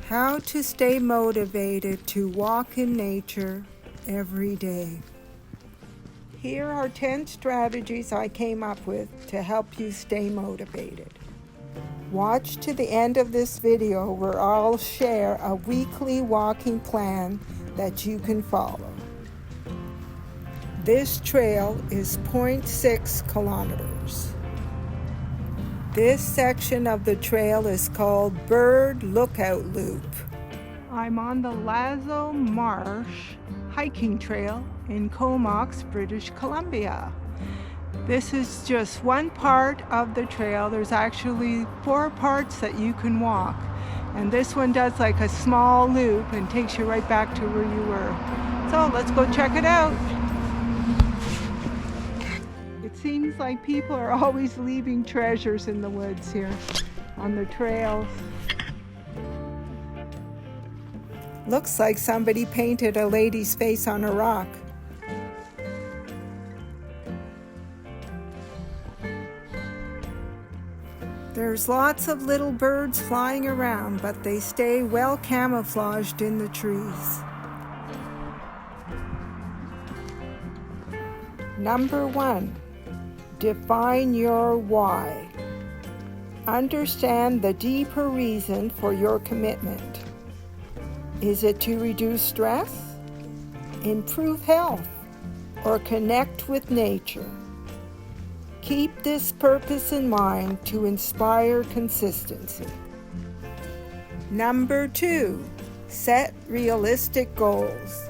How to stay motivated to walk in nature every day. Here are 10 strategies I came up with to help you stay motivated. Watch to the end of this video where I'll share a weekly walking plan that you can follow. This trail is 0.6 kilometers. This section of the trail is called Bird Lookout Loop. I'm on the Lazo Marsh hiking trail in Comox, British Columbia. This is just one part of the trail. There's actually 4 parts that you can walk. And this one does like a small loop and takes you right back to where you were. So let's go check it out. It seems like people are always leaving treasures in the woods here on the trails. Looks like somebody painted a lady's face on a rock. There's lots of little birds flying around, but they stay well camouflaged in the trees. Number 1. Define your why. Understand the deeper reason for your commitment. Is it to reduce stress, improve health, or connect with nature? Keep this purpose in mind to inspire consistency. Number 2. Set realistic goals.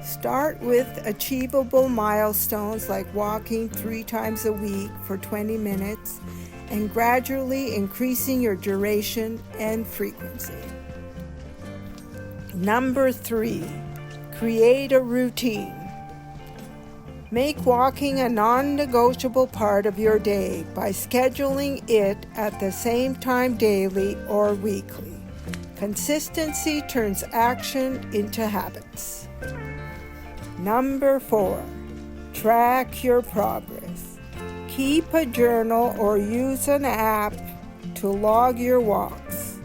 Start with achievable milestones like walking 3 times a week for 20 minutes and gradually increasing your duration and frequency. Number 3. Create a routine. Make walking a non-negotiable part of your day by scheduling it at the same time daily or weekly. Consistency turns action into habits. Number 4. Track your progress. Keep a journal or use an app to log your walks,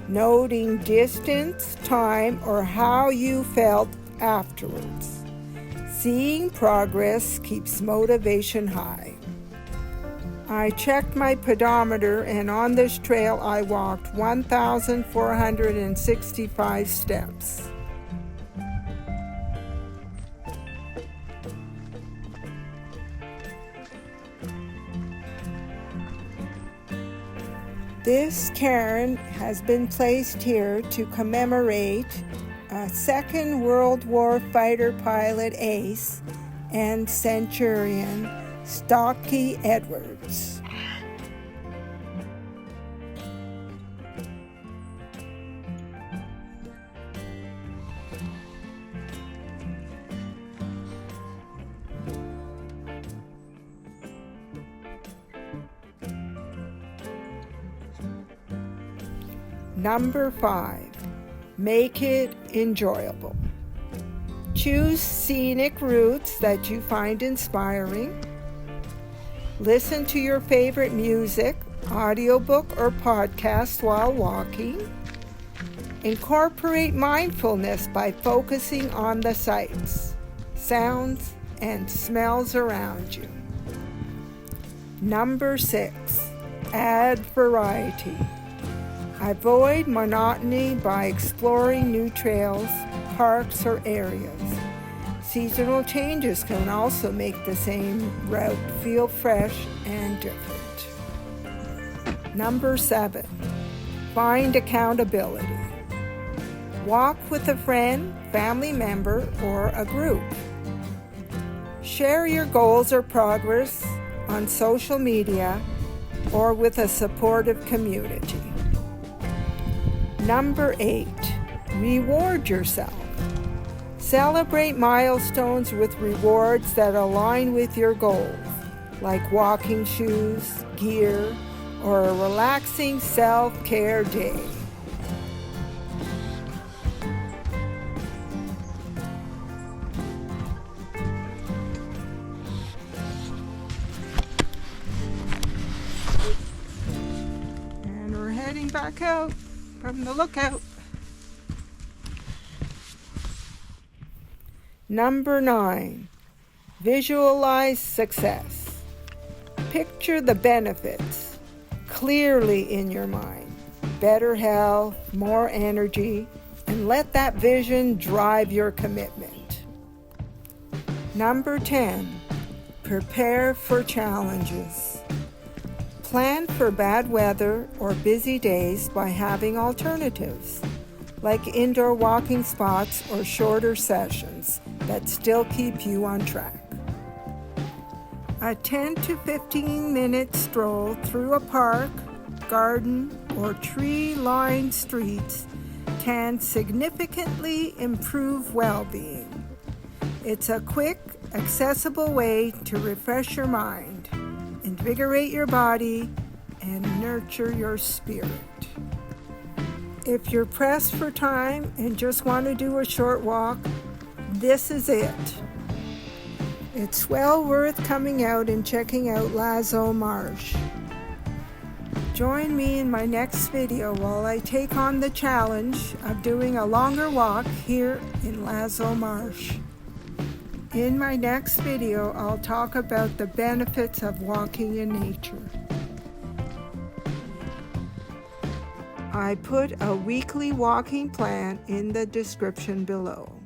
noting distance, time, or how you felt afterwards. Seeing progress keeps motivation high. I checked my pedometer, and on this trail I walked 1,465 steps. This cairn has been placed here to commemorate a Second World War fighter pilot ace and centurion Stockie Edwards. Number 5. Make it enjoyable. Choose scenic routes that you find inspiring. Listen to your favorite music, audiobook, or podcast while walking. Incorporate mindfulness by focusing on the sights, sounds, and smells around you. Number 6. Add variety. Avoid monotony by exploring new trails, parks, or areas. Seasonal changes can also make the same route feel fresh and different. Number 7. Find accountability. Walk with a friend, family member, or a group. Share your goals or progress on social media or with a supportive community. Number 8. Reward yourself. Celebrate milestones with rewards that align with your goals, like walking shoes, gear, or a relaxing self-care day. And we're heading back out from the lookout. Number 9, visualize success. Picture the benefits clearly in your mind. Better health, more energy, and let that vision drive your commitment. Number 10, prepare for challenges. Plan for bad weather or busy days by having alternatives, like indoor walking spots or shorter sessions that still keep you on track. A 10 to 15 minute stroll through a park, garden, or tree-lined streets can significantly improve well-being. It's a quick, accessible way to refresh your mind, invigorate your body, and nurture your spirit. If you're pressed for time and just want to do a short walk, this is it. It's well worth coming out and checking out Lazo Marsh. Join me in my next video while I take on the challenge of doing a longer walk here in Lazo Marsh. In my next video, I'll talk about the benefits of walking in nature. I put a weekly walking plan in the description below.